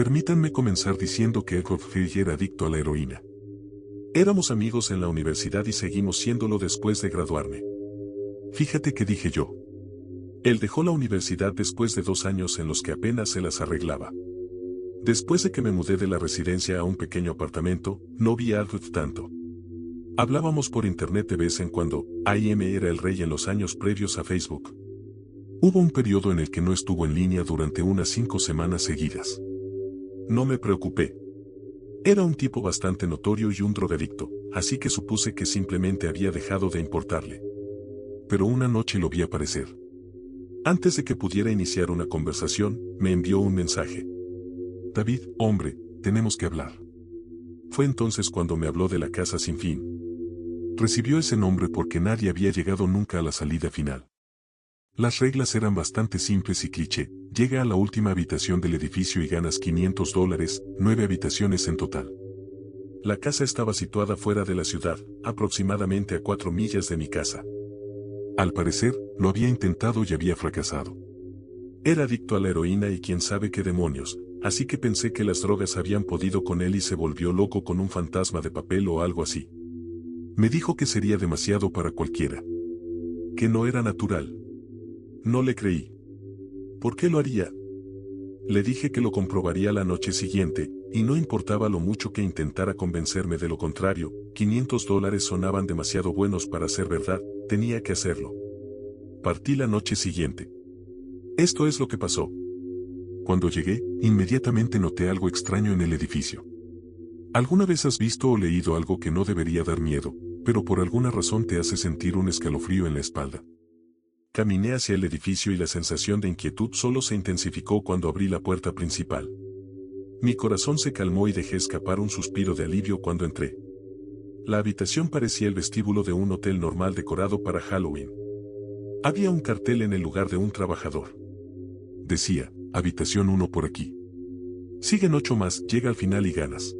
Permítanme comenzar diciendo que Edward Fry era adicto a la heroína. Éramos amigos en la universidad y seguimos siéndolo después de graduarme. Fíjate que dije yo. Él dejó la universidad después de 2 años en los que apenas se las arreglaba. Después de que me mudé de la residencia a un pequeño apartamento, no vi a Edward tanto. Hablábamos por internet de vez en cuando. IM era el rey en los años previos a Facebook. Hubo un periodo en el que no estuvo en línea durante unas 5 semanas seguidas. No me preocupé. Era un tipo bastante notorio y un drogadicto, así que supuse que simplemente había dejado de importarle. Pero una noche lo vi aparecer. Antes de que pudiera iniciar una conversación, me envió un mensaje. David, hombre, tenemos que hablar. Fue entonces cuando me habló de la casa sin fin. Recibió ese nombre porque nadie había llegado nunca a la salida final. Las reglas eran bastante simples y cliché. Llega a la última habitación del edificio y ganas $500, 9 habitaciones en total. La casa estaba situada fuera de la ciudad, aproximadamente a 4 millas de mi casa. Al parecer, lo había intentado y había fracasado. Era adicto a la heroína y quién sabe qué demonios, así que pensé que las drogas habían podido con él y se volvió loco con un fantasma de papel o algo así. Me dijo que sería demasiado para cualquiera. Que no era natural. No le creí. ¿Por qué lo haría? Le dije que lo comprobaría la noche siguiente, y no importaba lo mucho que intentara convencerme de lo contrario, $500 sonaban demasiado buenos para ser verdad, tenía que hacerlo. Partí la noche siguiente. Esto es lo que pasó. Cuando llegué, inmediatamente noté algo extraño en el edificio. ¿Alguna vez has visto o leído algo que no debería dar miedo, pero por alguna razón te hace sentir un escalofrío en la espalda? Caminé hacia el edificio y la sensación de inquietud solo se intensificó cuando abrí la puerta principal. Mi corazón se calmó y dejé escapar un suspiro de alivio cuando entré. La habitación parecía el vestíbulo de un hotel normal decorado para Halloween. Había un cartel en el lugar de un trabajador. Decía, habitación 1 por aquí. Siguen 8 más, llega al final y ganas.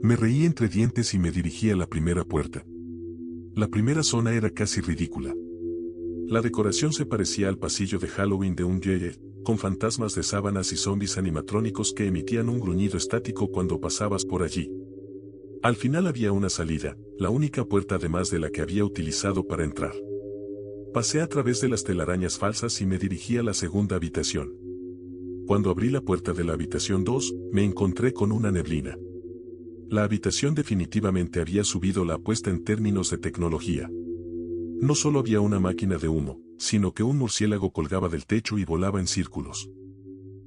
Me reí entre dientes y me dirigí a la primera puerta. La primera zona era casi ridícula. La decoración se parecía al pasillo de Halloween de un yeye, con fantasmas de sábanas y zombies animatrónicos que emitían un gruñido estático cuando pasabas por allí. Al final había una salida, la única puerta además de la que había utilizado para entrar. Pasé a través de las telarañas falsas y me dirigí a la segunda habitación. Cuando abrí la puerta de la habitación 2, me encontré con una neblina. La habitación definitivamente había subido la apuesta en términos de tecnología. No solo había una máquina de humo, sino que un murciélago colgaba del techo y volaba en círculos.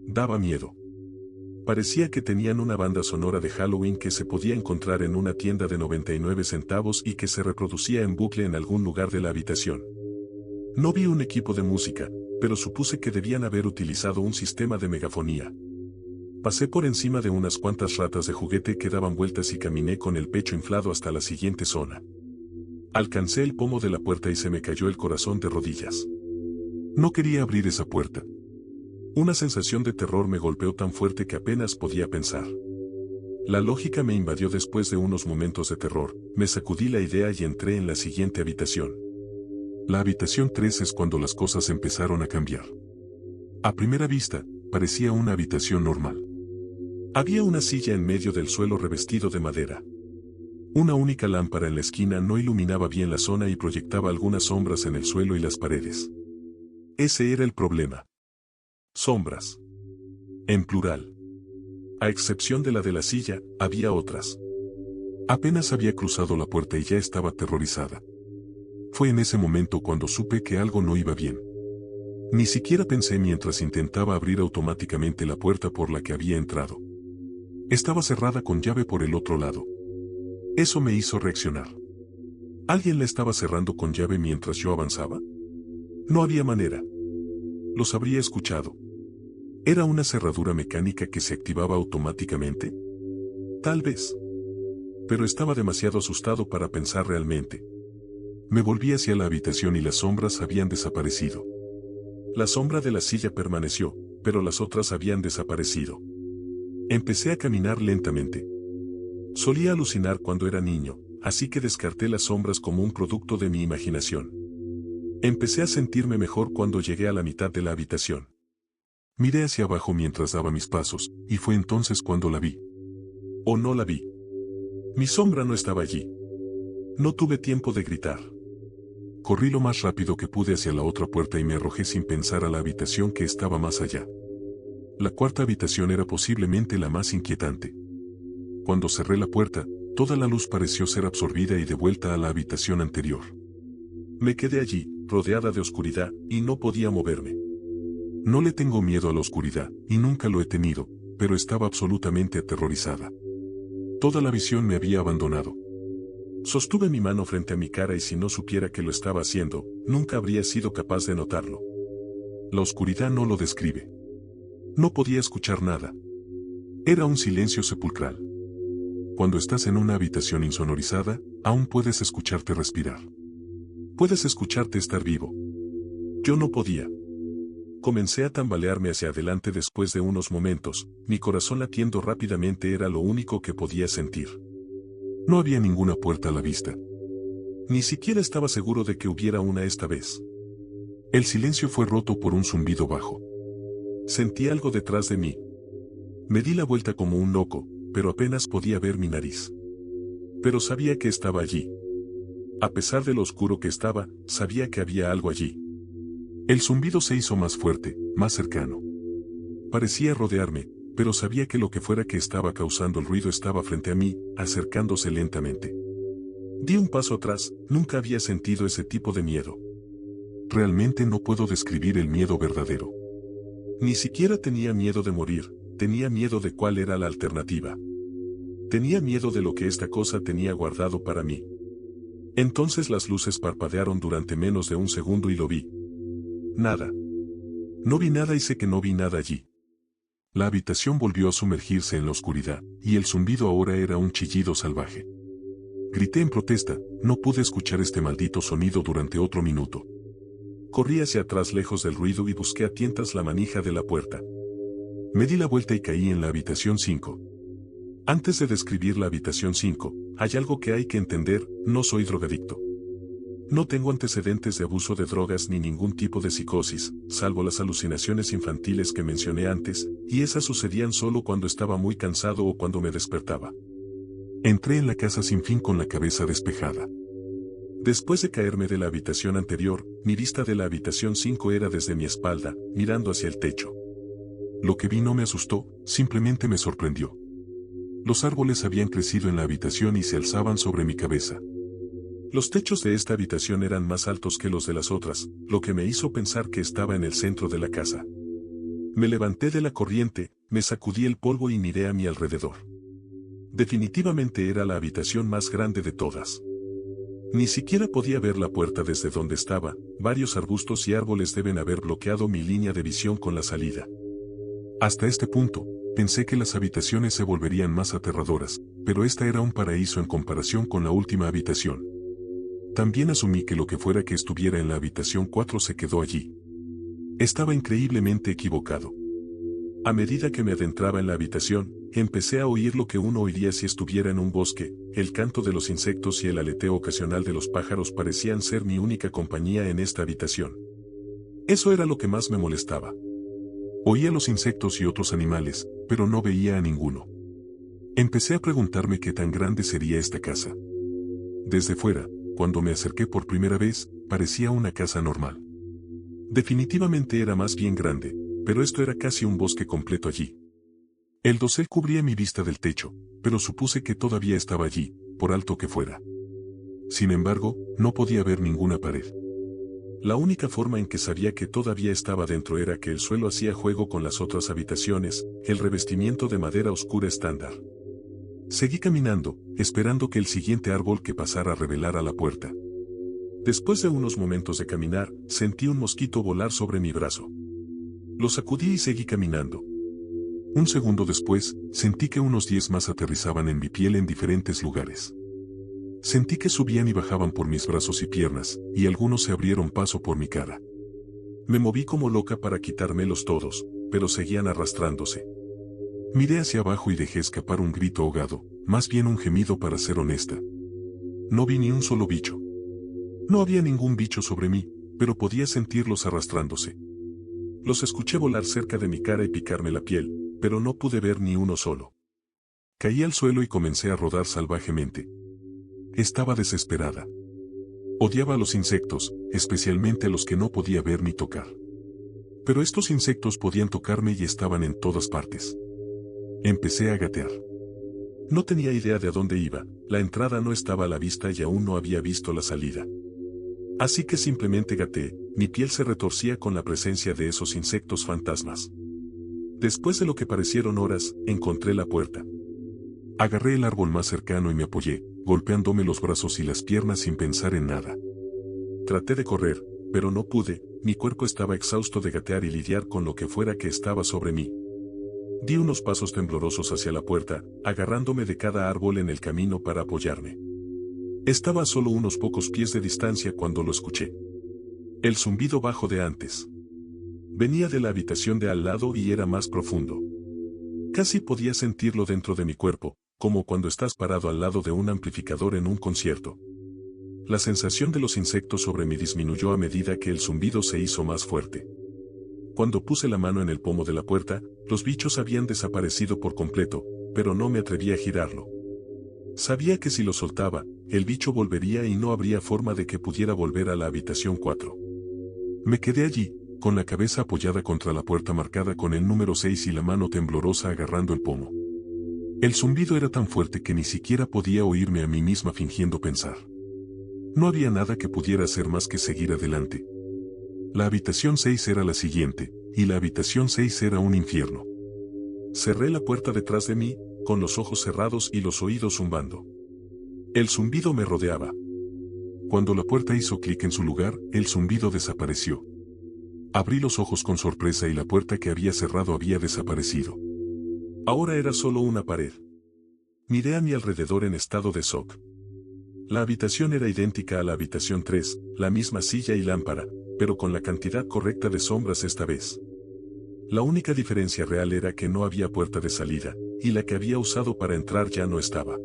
Daba miedo. Parecía que tenían una banda sonora de Halloween que se podía encontrar en una tienda de 99 centavos y que se reproducía en bucle en algún lugar de la habitación. No vi un equipo de música, pero supuse que debían haber utilizado un sistema de megafonía. Pasé por encima de unas cuantas ratas de juguete que daban vueltas y caminé con el pecho inflado hasta la siguiente zona. Alcancé el pomo de la puerta y se me cayó el corazón de rodillas. No quería abrir esa puerta. Una sensación de terror me golpeó tan fuerte que apenas podía pensar. La lógica me invadió después de unos momentos de terror, me sacudí la idea y entré en la siguiente habitación. La habitación 3 es cuando las cosas empezaron a cambiar. A primera vista, parecía una habitación normal. Había una silla en medio del suelo revestido de madera. Una única lámpara en la esquina no iluminaba bien la zona y proyectaba algunas sombras en el suelo y las paredes. Ese era el problema. Sombras. En plural. A excepción de la silla, había otras. Apenas había cruzado la puerta y ya estaba aterrorizada. Fue en ese momento cuando supe que algo no iba bien. Ni siquiera pensé mientras intentaba abrir automáticamente la puerta por la que había entrado. Estaba cerrada con llave por el otro lado. Eso me hizo reaccionar. ¿Alguien la estaba cerrando con llave mientras yo avanzaba? No había manera. Los habría escuchado. ¿Era una cerradura mecánica que se activaba automáticamente? Tal vez. Pero estaba demasiado asustado para pensar realmente. Me volví hacia la habitación y las sombras habían desaparecido. La sombra de la silla permaneció, pero las otras habían desaparecido. Empecé a caminar lentamente. Solía alucinar cuando era niño, así que descarté las sombras como un producto de mi imaginación. Empecé a sentirme mejor cuando llegué a la mitad de la habitación. Miré hacia abajo mientras daba mis pasos, y fue entonces cuando la vi. O no la vi. Mi sombra no estaba allí. No tuve tiempo de gritar. Corrí lo más rápido que pude hacia la otra puerta y me arrojé sin pensar a la habitación que estaba más allá. La cuarta habitación era posiblemente la más inquietante. Cuando cerré la puerta, toda la luz pareció ser absorbida y devuelta a la habitación anterior. Me quedé allí, rodeada de oscuridad, y no podía moverme. No le tengo miedo a la oscuridad, y nunca lo he tenido, pero estaba absolutamente aterrorizada. Toda la visión me había abandonado. Sostuve mi mano frente a mi cara y si no supiera que lo estaba haciendo, nunca habría sido capaz de notarlo. La oscuridad no lo describe. No podía escuchar nada. Era un silencio sepulcral. Cuando estás en una habitación insonorizada, aún puedes escucharte respirar. Puedes escucharte estar vivo. Yo no podía. Comencé a tambalearme hacia adelante después de unos momentos, mi corazón latiendo rápidamente era lo único que podía sentir. No había ninguna puerta a la vista. Ni siquiera estaba seguro de que hubiera una esta vez. El silencio fue roto por un zumbido bajo. Sentí algo detrás de mí. Me di la vuelta como un loco, pero apenas podía ver mi nariz. Pero sabía que estaba allí. A pesar de lo oscuro que estaba, sabía que había algo allí. El zumbido se hizo más fuerte, más cercano. Parecía rodearme, pero sabía que lo que fuera que estaba causando el ruido estaba frente a mí, acercándose lentamente. Di un paso atrás, nunca había sentido ese tipo de miedo. Realmente no puedo describir el miedo verdadero. Ni siquiera tenía miedo de morir, tenía miedo de cuál era la alternativa. Tenía miedo de lo que esta cosa tenía guardado para mí. Entonces las luces parpadearon durante menos de un segundo y lo vi. Nada. No vi nada y sé que no vi nada allí. La habitación volvió a sumergirse en la oscuridad, y el zumbido ahora era un chillido salvaje. Grité en protesta, no pude escuchar este maldito sonido durante otro minuto. Corrí hacia atrás lejos del ruido y busqué a tientas la manija de la puerta. Me di la vuelta y caí en la habitación 5. Antes de describir la habitación 5, hay algo que hay que entender, no soy drogadicto. No tengo antecedentes de abuso de drogas ni ningún tipo de psicosis, salvo las alucinaciones infantiles que mencioné antes, y esas sucedían solo cuando estaba muy cansado o cuando me despertaba. Entré en la casa sin fin con la cabeza despejada. Después de caerme de la habitación anterior, mi vista de la habitación 5 era desde mi espalda, mirando hacia el techo. Lo que vi no me asustó, simplemente me sorprendió. Los árboles habían crecido en la habitación y se alzaban sobre mi cabeza. Los techos de esta habitación eran más altos que los de las otras, lo que me hizo pensar que estaba en el centro de la casa. Me levanté de la corriente, me sacudí el polvo y miré a mi alrededor. Definitivamente era la habitación más grande de todas. Ni siquiera podía ver la puerta desde donde estaba, varios arbustos y árboles deben haber bloqueado mi línea de visión con la salida. Hasta este punto, pensé que las habitaciones se volverían más aterradoras, pero esta era un paraíso en comparación con la última habitación. También asumí que lo que fuera que estuviera en la habitación 4 se quedó allí. Estaba increíblemente equivocado. A medida que me adentraba en la habitación, empecé a oír lo que uno oiría si estuviera en un bosque, el canto de los insectos y el aleteo ocasional de los pájaros parecían ser mi única compañía en esta habitación. Eso era lo que más me molestaba. Oía los insectos y otros animales, pero no veía a ninguno. Empecé a preguntarme qué tan grande sería esta casa. Desde fuera, cuando me acerqué por primera vez, parecía una casa normal. Definitivamente era más bien grande, pero esto era casi un bosque completo allí. El dosel cubría mi vista del techo, pero supuse que todavía estaba allí, por alto que fuera. Sin embargo, no podía ver ninguna pared. La única forma en que sabía que todavía estaba dentro era que el suelo hacía juego con las otras habitaciones, el revestimiento de madera oscura estándar. Seguí caminando, esperando que el siguiente árbol que pasara revelara la puerta. Después de unos momentos de caminar, sentí un mosquito volar sobre mi brazo. Lo sacudí y seguí caminando. Un segundo después, sentí que unos 10 más aterrizaban en mi piel en diferentes lugares. Sentí que subían y bajaban por mis brazos y piernas, y algunos se abrieron paso por mi cara. Me moví como loca para quitármelos todos, pero seguían arrastrándose. Miré hacia abajo y dejé escapar un grito ahogado, más bien un gemido para ser honesta. No vi ni un solo bicho. No había ningún bicho sobre mí, pero podía sentirlos arrastrándose. Los escuché volar cerca de mi cara y picarme la piel, pero no pude ver ni uno solo. Caí al suelo y comencé a rodar salvajemente. Estaba desesperada. Odiaba a los insectos, especialmente a los que no podía ver ni tocar. Pero estos insectos podían tocarme y estaban en todas partes. Empecé a gatear. No tenía idea de a dónde iba, la entrada no estaba a la vista y aún no había visto la salida. Así que simplemente gateé, mi piel se retorcía con la presencia de esos insectos fantasmas. Después de lo que parecieron horas, encontré la puerta. Agarré el árbol más cercano y me apoyé, golpeándome los brazos y las piernas sin pensar en nada. Traté de correr, pero no pude, mi cuerpo estaba exhausto de gatear y lidiar con lo que fuera que estaba sobre mí. Di unos pasos temblorosos hacia la puerta, agarrándome de cada árbol en el camino para apoyarme. Estaba a solo unos pocos pies de distancia cuando lo escuché. El zumbido bajo de antes. Venía de la habitación de al lado y era más profundo. Casi podía sentirlo dentro de mi cuerpo, como cuando estás parado al lado de un amplificador en un concierto. La sensación de los insectos sobre mí disminuyó a medida que el zumbido se hizo más fuerte. Cuando puse la mano en el pomo de la puerta, los bichos habían desaparecido por completo, pero no me atreví a girarlo. Sabía que si lo soltaba, el bicho volvería y no habría forma de que pudiera volver a la habitación 4. Me quedé allí, con la cabeza apoyada contra la puerta marcada con el número 6 y la mano temblorosa agarrando el pomo. El zumbido era tan fuerte que ni siquiera podía oírme a mí misma fingiendo pensar. No había nada que pudiera hacer más que seguir adelante. La habitación 6 era la siguiente, y la habitación 6 era un infierno. Cerré la puerta detrás de mí, con los ojos cerrados y los oídos zumbando. El zumbido me rodeaba. Cuando la puerta hizo clic en su lugar, el zumbido desapareció. Abrí los ojos con sorpresa y la puerta que había cerrado había desaparecido. Ahora era solo una pared. Miré a mi alrededor en estado de shock. La habitación era idéntica a la habitación 3, la misma silla y lámpara, pero con la cantidad correcta de sombras esta vez. La única diferencia real era que no había puerta de salida, y la que había usado para entrar ya no estaba.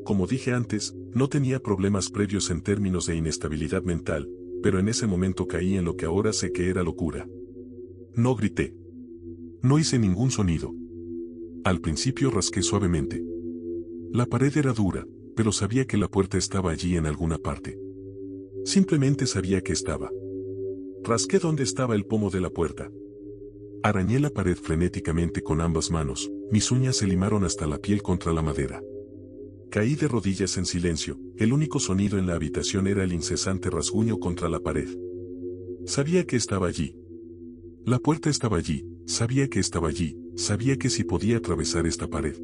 Como dije antes, no tenía problemas previos en términos de inestabilidad mental, pero en ese momento caí en lo que ahora sé que era locura. No grité. No hice ningún sonido. Al principio rasqué suavemente. La pared era dura, pero sabía que la puerta estaba allí en alguna parte. Simplemente sabía que estaba. Rasqué donde estaba el pomo de la puerta. Arañé la pared frenéticamente con ambas manos, mis uñas se limaron hasta la piel contra la madera. Caí de rodillas en silencio, el único sonido en la habitación era el incesante rasguño contra la pared. Sabía que estaba allí. La puerta estaba allí, sabía que estaba allí, sabía que sí podía atravesar esta pared.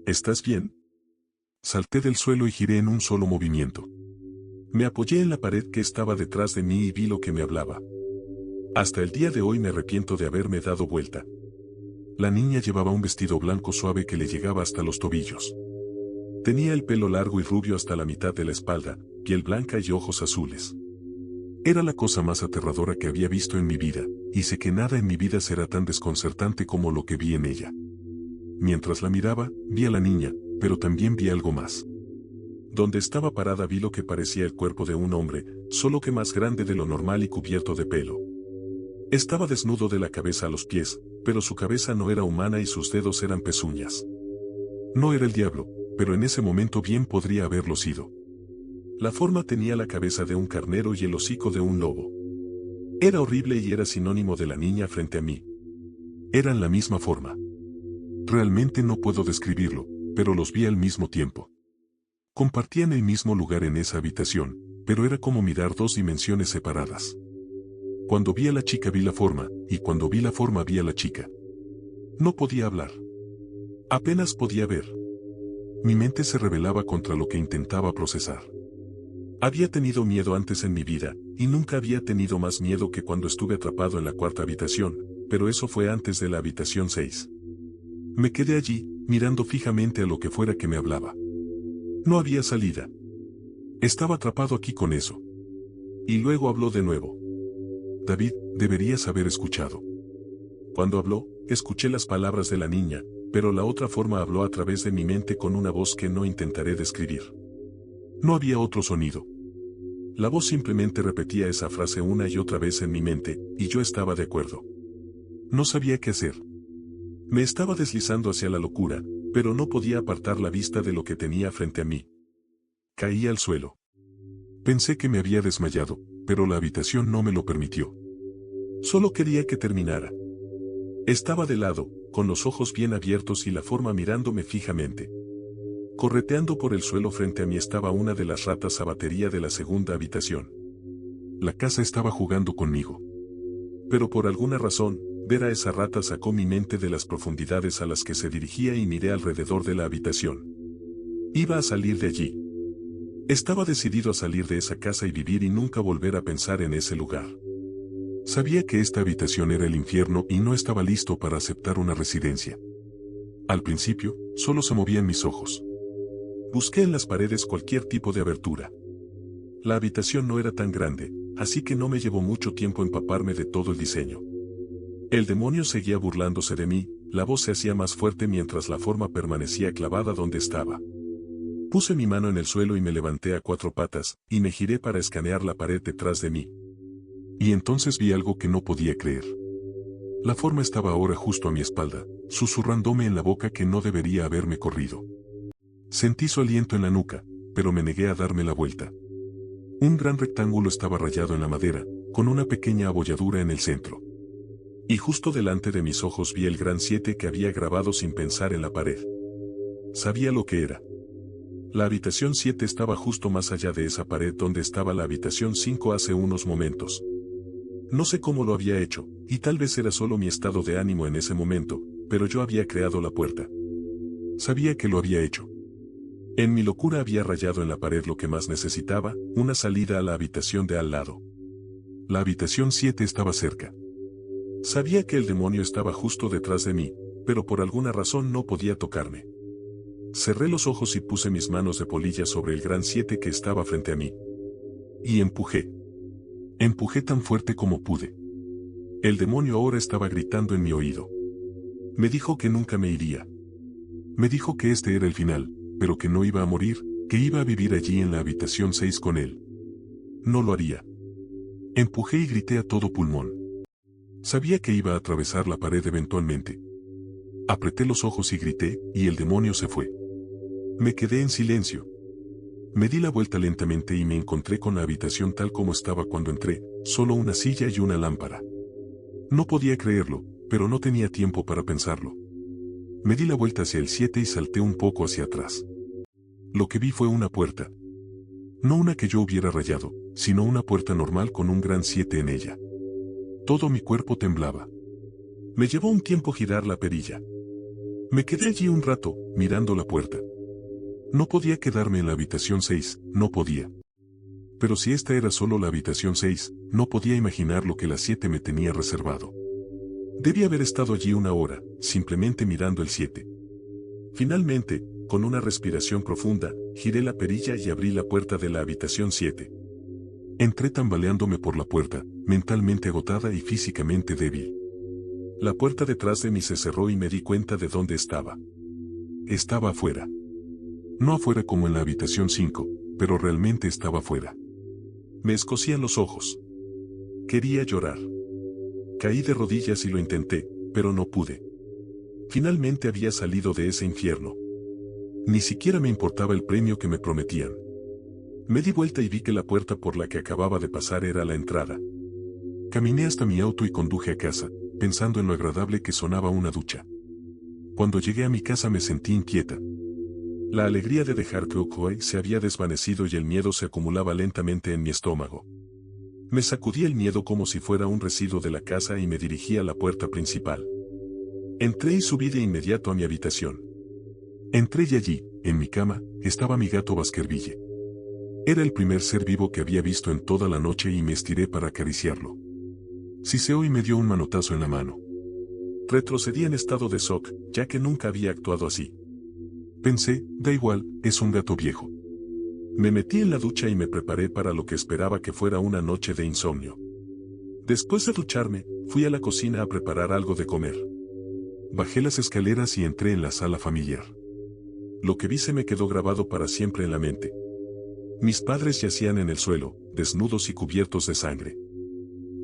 ¿Estás bien? Salté del suelo y giré en un solo movimiento. Me apoyé en la pared que estaba detrás de mí y vi lo que me hablaba. Hasta el día de hoy me arrepiento de haberme dado vuelta. La niña llevaba un vestido blanco suave que le llegaba hasta los tobillos. Tenía el pelo largo y rubio hasta la mitad de la espalda, piel blanca y ojos azules. Era la cosa más aterradora que había visto en mi vida, y sé que nada en mi vida será tan desconcertante como lo que vi en ella. Mientras la miraba, vi a la niña, pero también vi algo más. Donde estaba parada vi lo que parecía el cuerpo de un hombre, solo que más grande de lo normal y cubierto de pelo. Estaba desnudo de la cabeza a los pies, pero su cabeza no era humana y sus dedos eran pezuñas. No era el diablo, pero en ese momento bien podría haberlo sido. La forma tenía la cabeza de un carnero y el hocico de un lobo. Era horrible y era sinónimo de la niña frente a mí. Eran la misma forma. Realmente no puedo describirlo, pero los vi al mismo tiempo. Compartían el mismo lugar en esa habitación, pero era como mirar dos dimensiones separadas. Cuando vi a la chica vi la forma, y cuando vi la forma vi a la chica. No podía hablar. Apenas podía ver. Mi mente se rebelaba contra lo que intentaba procesar. Había tenido miedo antes en mi vida, y nunca había tenido más miedo que cuando estuve atrapado en la cuarta habitación, pero eso fue antes de la habitación 6. Me quedé allí, mirando fijamente a lo que fuera que me hablaba. No había salida. Estaba atrapado aquí con eso. Y luego habló de nuevo. David, deberías haber escuchado. Cuando habló, escuché las palabras de la niña, pero la otra forma habló a través de mi mente con una voz que no intentaré describir. No había otro sonido. La voz simplemente repetía esa frase una y otra vez en mi mente, y yo estaba de acuerdo. No sabía qué hacer. Me estaba deslizando hacia la locura, pero no podía apartar la vista de lo que tenía frente a mí. Caí al suelo. Pensé que me había desmayado, pero la habitación no me lo permitió. Solo quería que terminara. Estaba de lado, con los ojos bien abiertos y la forma mirándome fijamente. Correteando por el suelo frente a mí estaba una de las ratas a batería de la segunda habitación. La casa estaba jugando conmigo. Pero por alguna razón, ver a esa rata sacó mi mente de las profundidades a las que se dirigía y miré alrededor de la habitación. Iba a salir de allí. Estaba decidido a salir de esa casa y vivir y nunca volver a pensar en ese lugar. Sabía que esta habitación era el infierno y no estaba listo para aceptar una residencia. Al principio, solo se movían mis ojos. Busqué en las paredes cualquier tipo de abertura. La habitación no era tan grande, así que no me llevó mucho tiempo empaparme de todo el diseño. El demonio seguía burlándose de mí, la voz se hacía más fuerte mientras la forma permanecía clavada donde estaba. Puse mi mano en el suelo y me levanté a 4 patas, y me giré para escanear la pared detrás de mí. Y entonces vi algo que no podía creer. La forma estaba ahora justo a mi espalda, susurrándome en la boca que no debería haberme corrido. Sentí su aliento en la nuca, pero me negué a darme la vuelta. Un gran rectángulo estaba rayado en la madera, con una pequeña abolladura en el centro. Y justo delante de mis ojos vi el gran 7 que había grabado sin pensar en la pared. Sabía lo que era. La habitación 7 estaba justo más allá de esa pared donde estaba la habitación 5 hace unos momentos. No sé cómo lo había hecho, y tal vez era solo mi estado de ánimo en ese momento, pero yo había creado la puerta. Sabía que lo había hecho. En mi locura había rayado en la pared lo que más necesitaba, una salida a la habitación de al lado. La habitación 7 estaba cerca. Sabía que el demonio estaba justo detrás de mí, pero por alguna razón no podía tocarme. Cerré los ojos y puse mis manos de polilla sobre el gran 7 que estaba frente a mí. Y empujé. Empujé tan fuerte como pude. El demonio ahora estaba gritando en mi oído. Me dijo que nunca me iría. Me dijo que este era el final, pero que no iba a morir, que iba a vivir allí en la habitación 6 con él. No lo haría. Empujé y grité a todo pulmón. Sabía que iba a atravesar la pared eventualmente. Apreté los ojos y grité, y el demonio se fue. Me quedé en silencio. Me di la vuelta lentamente y me encontré con la habitación tal como estaba cuando entré, solo una silla y una lámpara. No podía creerlo, pero no tenía tiempo para pensarlo. Me di la vuelta hacia el 7 y salté un poco hacia atrás. Lo que vi fue una puerta. No una que yo hubiera rayado, sino una puerta normal con un gran 7 en ella. Todo mi cuerpo temblaba. Me llevó un tiempo girar la perilla. Me quedé allí un rato, mirando la puerta. No podía quedarme en la habitación 6, no podía. Pero si esta era solo la habitación 6, no podía imaginar lo que la 7 me tenía reservado. Debía haber estado allí una hora, simplemente mirando el 7. Finalmente, con una respiración profunda, giré la perilla y abrí la puerta de la habitación 7. Entré tambaleándome por la puerta, mentalmente agotada y físicamente débil. La puerta detrás de mí se cerró y me di cuenta de dónde estaba. Estaba afuera. No afuera como en la habitación 5, pero realmente estaba afuera. Me escocían los ojos. Quería llorar. Caí de rodillas y lo intenté, pero no pude. Finalmente había salido de ese infierno. Ni siquiera me importaba el premio que me prometían. Me di vuelta y vi que la puerta por la que acababa de pasar era la entrada. Caminé hasta mi auto y conduje a casa, pensando en lo agradable que sonaba una ducha. Cuando llegué a mi casa me sentí inquieta. La alegría de dejar Crocoy se había desvanecido y el miedo se acumulaba lentamente en mi estómago. Me sacudí el miedo como si fuera un residuo de la casa y me dirigí a la puerta principal. Entré y subí de inmediato a mi habitación. Entré y allí, en mi cama, estaba mi gato Baskerville. Era el primer ser vivo que había visto en toda la noche y me estiré para acariciarlo. Siseó y me dio un manotazo en la mano. Retrocedí en estado de shock, ya que nunca había actuado así. Pensé, da igual, es un gato viejo. Me metí en la ducha y me preparé para lo que esperaba que fuera una noche de insomnio. Después de ducharme, fui a la cocina a preparar algo de comer. Bajé las escaleras y entré en la sala familiar. Lo que vi se me quedó grabado para siempre en la mente. Mis padres yacían en el suelo, desnudos y cubiertos de sangre.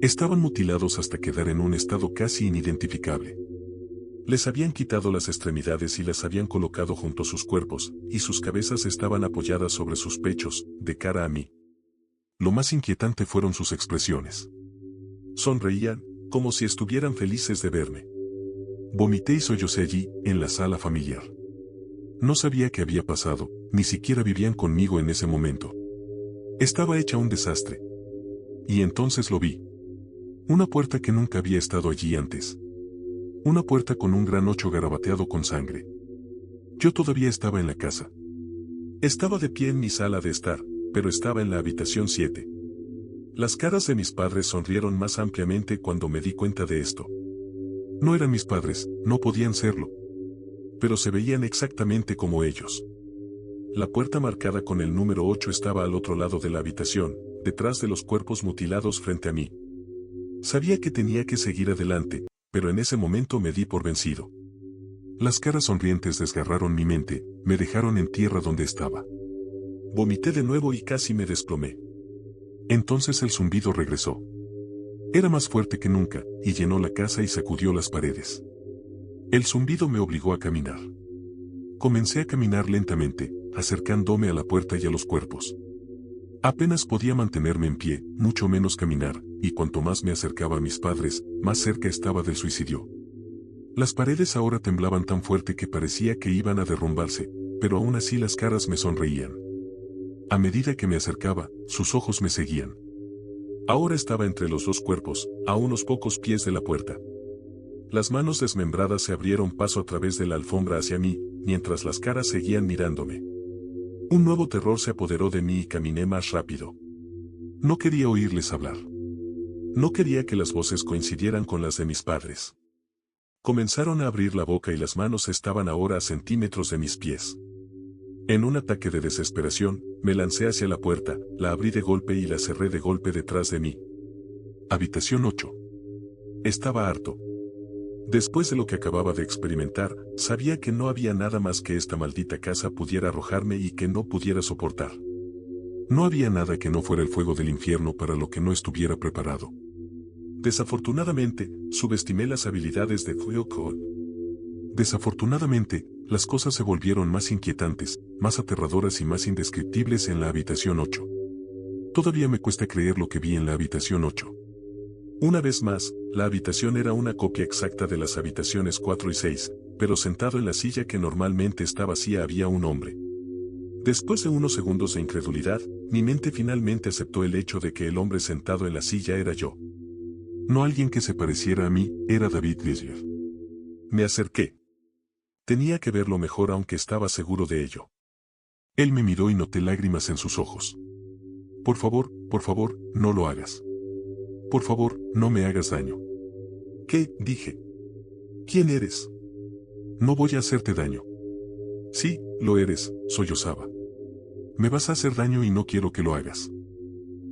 Estaban mutilados hasta quedar en un estado casi inidentificable. Les habían quitado las extremidades y las habían colocado junto a sus cuerpos, y sus cabezas estaban apoyadas sobre sus pechos, de cara a mí. Lo más inquietante fueron sus expresiones. Sonreían, como si estuvieran felices de verme. Vomité y sollocé allí, en la sala familiar. No sabía qué había pasado, ni siquiera vivían conmigo en ese momento. Estaba hecha un desastre. Y entonces lo vi. Una puerta que nunca había estado allí antes. Una puerta con un gran 8 garabateado con sangre. Yo todavía estaba en la casa. Estaba de pie en mi sala de estar, pero estaba en la habitación 7. Las caras de mis padres sonrieron más ampliamente cuando me di cuenta de esto. No eran mis padres, no podían serlo. Pero se veían exactamente como ellos. La puerta marcada con el número 8 estaba al otro lado de la habitación, detrás de los cuerpos mutilados frente a mí. Sabía que tenía que seguir adelante, pero en ese momento me di por vencido. Las caras sonrientes desgarraron mi mente, me dejaron en tierra donde estaba. Vomité de nuevo y casi me desplomé. Entonces el zumbido regresó. Era más fuerte que nunca, y llenó la casa y sacudió las paredes. El zumbido me obligó a caminar. Comencé a caminar lentamente, acercándome a la puerta y a los cuerpos. Apenas podía mantenerme en pie, mucho menos caminar, y cuanto más me acercaba a mis padres, más cerca estaba del suicidio. Las paredes ahora temblaban tan fuerte que parecía que iban a derrumbarse, pero aún así las caras me sonreían. A medida que me acercaba, sus ojos me seguían. Ahora estaba entre los dos cuerpos, a unos pocos pies de la puerta. Las manos desmembradas se abrieron paso a través de la alfombra hacia mí, mientras las caras seguían mirándome. Un nuevo terror se apoderó de mí y caminé más rápido. No quería oírles hablar. No quería que las voces coincidieran con las de mis padres. Comenzaron a abrir la boca y las manos estaban ahora a centímetros de mis pies. En un ataque de desesperación, me lancé hacia la puerta, la abrí de golpe y la cerré de golpe detrás de mí. Habitación 8. Estaba harto. Después de lo que acababa de experimentar, sabía que no había nada más que esta maldita casa pudiera arrojarme y que no pudiera soportar. No había nada que no fuera el fuego del infierno para lo que no estuviera preparado. Desafortunadamente, subestimé las habilidades de Hugo. Desafortunadamente, las cosas se volvieron más inquietantes, más aterradoras y más indescriptibles en la habitación 8. Todavía me cuesta creer lo que vi en la habitación 8. Una vez más, la habitación era una copia exacta de las habitaciones 4 y 6, pero sentado en la silla que normalmente está vacía había un hombre. Después de unos segundos de incredulidad, mi mente finalmente aceptó el hecho de que el hombre sentado en la silla era yo. No alguien que se pareciera a mí, era David Grisler. Me acerqué. Tenía que verlo mejor aunque estaba seguro de ello. Él me miró y noté lágrimas en sus ojos. Por favor, no lo hagas. Por favor, no me hagas daño. ¿Qué? Dije. ¿Quién eres? No voy a hacerte daño. Sí, lo eres, sollozaba. Me vas a hacer daño y no quiero que lo hagas.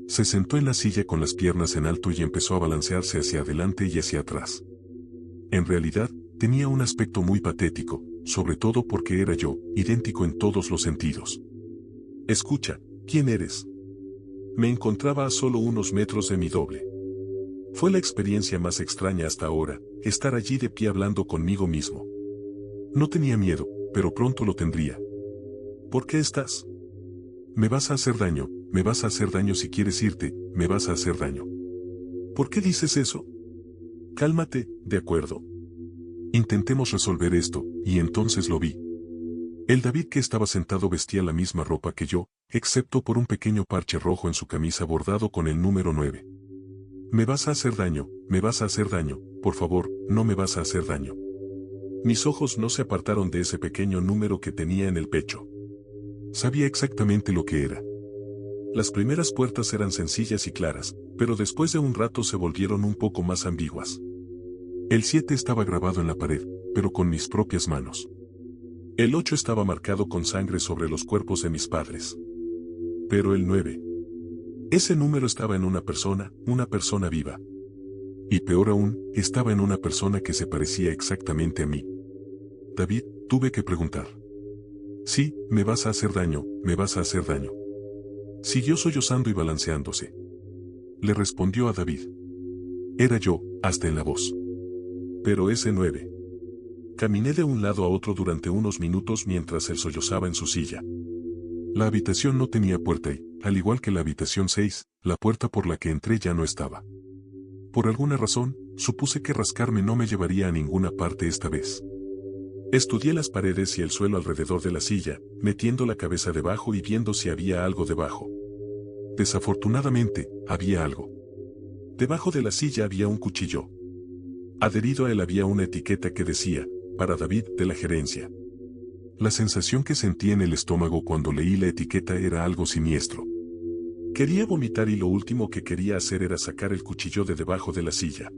Se sentó en la silla con las piernas en alto y empezó a balancearse hacia adelante y hacia atrás. En realidad, tenía un aspecto muy patético, sobre todo porque era yo, idéntico en todos los sentidos. Escucha, ¿quién eres? Me encontraba a solo unos metros de mi doble. Fue la experiencia más extraña hasta ahora, estar allí de pie hablando conmigo mismo. No tenía miedo, pero pronto lo tendría. ¿Por qué estás? Me vas a hacer daño si quieres irte, me vas a hacer daño. ¿Por qué dices eso? Cálmate, de acuerdo. Intentemos resolver esto, y entonces lo vi. El David que estaba sentado vestía la misma ropa que yo, excepto por un pequeño parche rojo en su camisa bordado con el número 9. Me vas a hacer daño, por favor, no me vas a hacer daño. Mis ojos no se apartaron de ese pequeño número que tenía en el pecho. Sabía exactamente lo que era. Las primeras puertas eran sencillas y claras, pero después de un rato se volvieron un poco más ambiguas. El 7 estaba grabado en la pared, pero con mis propias manos. El 8 estaba marcado con sangre sobre los cuerpos de mis padres. Pero el 9. Ese número estaba en una persona viva. Y peor aún, estaba en una persona que se parecía exactamente a mí. David, tuve que preguntar. Sí, me vas a hacer daño, me vas a hacer daño. Siguió sollozando y balanceándose. Le respondió a David. Era yo, hasta en la voz. Pero ese 9. Caminé de un lado a otro durante unos minutos mientras él sollozaba en su silla. La habitación no tenía puerta y, al igual que la habitación 6, la puerta por la que entré ya no estaba. Por alguna razón, supuse que rascarme no me llevaría a ninguna parte esta vez. Estudié las paredes y el suelo alrededor de la silla, metiendo la cabeza debajo y viendo si había algo debajo. Desafortunadamente, había algo. Debajo de la silla había un cuchillo. Adherido a él había una etiqueta que decía, para David, de la gerencia. La sensación que sentí en el estómago cuando leí la etiqueta era algo siniestro. Quería vomitar y lo último que quería hacer era sacar el cuchillo de debajo de la silla.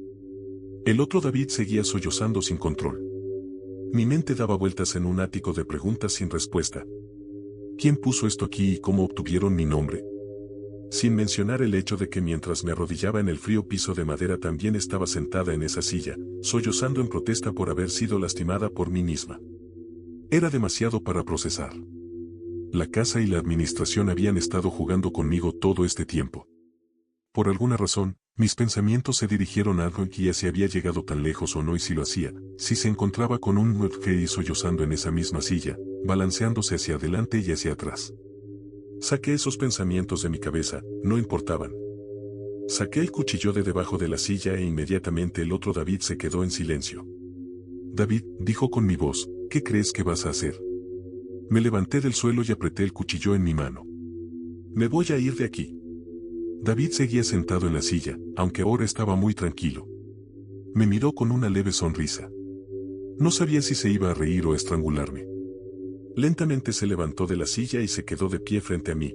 El otro David seguía sollozando sin control. Mi mente daba vueltas en un ático de preguntas sin respuesta. ¿Quién puso esto aquí y cómo obtuvieron mi nombre? Sin mencionar el hecho de que mientras me arrodillaba en el frío piso de madera también estaba sentada en esa silla, sollozando en protesta por haber sido lastimada por mí misma. Era demasiado para procesar. La casa y la administración habían estado jugando conmigo todo este tiempo. Por alguna razón, mis pensamientos se dirigieron a algo y si había llegado tan lejos o no y si lo hacía, si se encontraba con un muerto sollozando en esa misma silla, balanceándose hacia adelante y hacia atrás. Saqué esos pensamientos de mi cabeza, no importaban. Saqué el cuchillo de debajo de la silla e inmediatamente el otro David se quedó en silencio. David, dijo con mi voz, ¿qué crees que vas a hacer? Me levanté del suelo y apreté el cuchillo en mi mano. Me voy a ir de aquí. David seguía sentado en la silla, aunque ahora estaba muy tranquilo. Me miró con una leve sonrisa. No sabía si se iba a reír o a estrangularme. Lentamente se levantó de la silla y se quedó de pie frente a mí.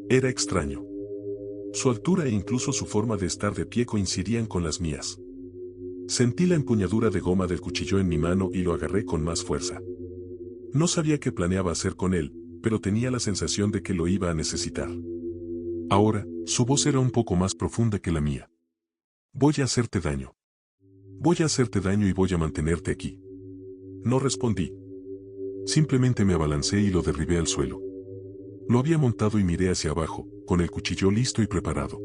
Era extraño. Su altura e incluso su forma de estar de pie coincidían con las mías. Sentí la empuñadura de goma del cuchillo en mi mano y lo agarré con más fuerza. No sabía qué planeaba hacer con él, pero tenía la sensación de que lo iba a necesitar. Ahora, su voz era un poco más profunda que la mía. Voy a hacerte daño. Voy a hacerte daño y voy a mantenerte aquí. No respondí. Simplemente me abalancé y lo derribé al suelo. Lo había montado y miré hacia abajo, con el cuchillo listo y preparado.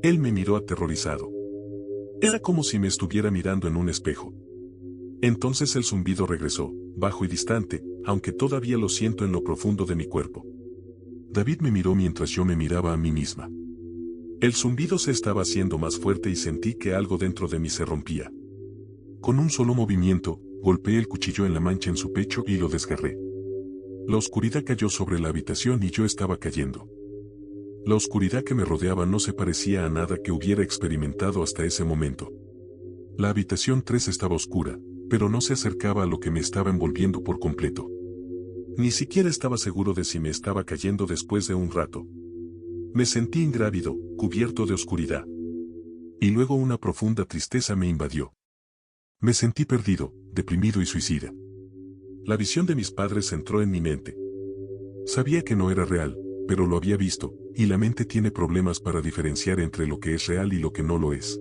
Él me miró aterrorizado. Era como si me estuviera mirando en un espejo. Entonces el zumbido regresó, bajo y distante, aunque todavía lo siento en lo profundo de mi cuerpo. David me miró mientras yo me miraba a mí misma. El zumbido se estaba haciendo más fuerte y sentí que algo dentro de mí se rompía. Con un solo movimiento, golpeé el cuchillo en la mancha en su pecho y lo desgarré. La oscuridad cayó sobre la habitación y yo estaba cayendo. La oscuridad que me rodeaba no se parecía a nada que hubiera experimentado hasta ese momento. La habitación 3 estaba oscura, pero no se acercaba a lo que me estaba envolviendo por completo. Ni siquiera estaba seguro de si me estaba cayendo después de un rato. Me sentí ingrávido, cubierto de oscuridad. Y luego una profunda tristeza me invadió. Me sentí perdido, deprimido y suicida. La visión de mis padres entró en mi mente. Sabía que no era real, pero lo había visto, y la mente tiene problemas para diferenciar entre lo que es real y lo que no lo es.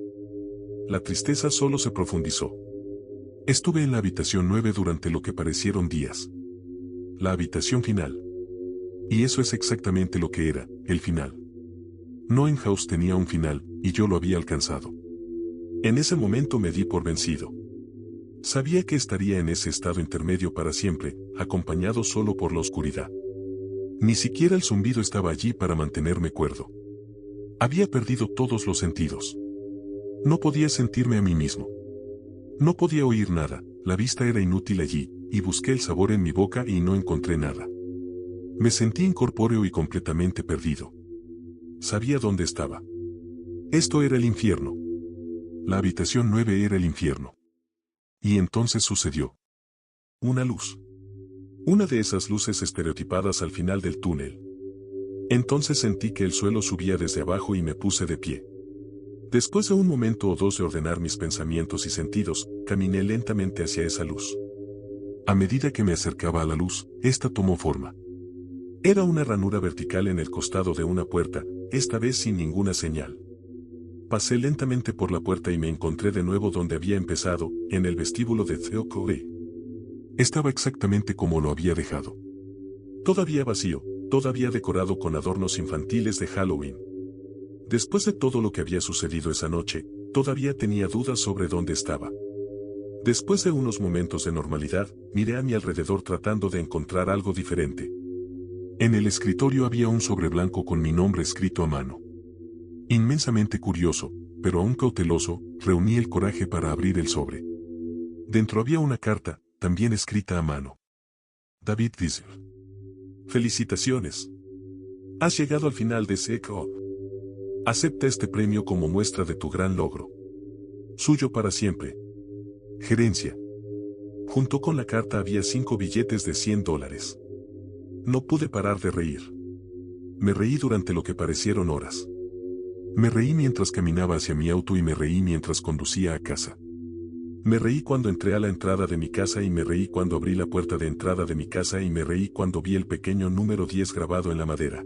La tristeza solo se profundizó. Estuve en la habitación 9 durante lo que parecieron días. La habitación final. Y eso es exactamente lo que era, el final. Noen House tenía un final, y yo lo había alcanzado. En ese momento me di por vencido. Sabía que estaría en ese estado intermedio para siempre, acompañado solo por la oscuridad. Ni siquiera el zumbido estaba allí para mantenerme cuerdo. Había perdido todos los sentidos. No podía sentirme a mí mismo. No podía oír nada, la vista era inútil allí, y busqué el sabor en mi boca y no encontré nada. Me sentí incorpóreo y completamente perdido. Sabía dónde estaba. Esto era el infierno. La habitación 9 era el infierno. Y entonces sucedió. Una luz. Una de esas luces estereotipadas al final del túnel. Entonces sentí que el suelo subía desde abajo y me puse de pie. Después de un momento o dos de ordenar mis pensamientos y sentidos, caminé lentamente hacia esa luz. A medida que me acercaba a la luz, esta tomó forma. Era una ranura vertical en el costado de una puerta, esta vez sin ninguna señal. Pasé lentamente por la puerta y me encontré de nuevo donde había empezado, en el vestíbulo de Theo Corey. Estaba exactamente como lo había dejado. Todavía vacío, todavía decorado con adornos infantiles de Halloween. Después de todo lo que había sucedido esa noche, todavía tenía dudas sobre dónde estaba. Después de unos momentos de normalidad, miré a mi alrededor tratando de encontrar algo diferente. En el escritorio había un sobre blanco con mi nombre escrito a mano. Inmensamente curioso, pero aún cauteloso, reuní el coraje para abrir el sobre. Dentro había una carta, también escrita a mano. David Diesel. Felicitaciones. Has llegado al final de Seco. Acepta este premio como muestra de tu gran logro. Suyo para siempre. Gerencia. Junto con la carta había 5 billetes de $100. No pude parar de reír. Me reí durante lo que parecieron horas. Me reí mientras caminaba hacia mi auto y me reí mientras conducía a casa. Me reí cuando entré a la entrada de mi casa y me reí cuando abrí la puerta de entrada de mi casa y me reí cuando vi el pequeño número 10 grabado en la madera.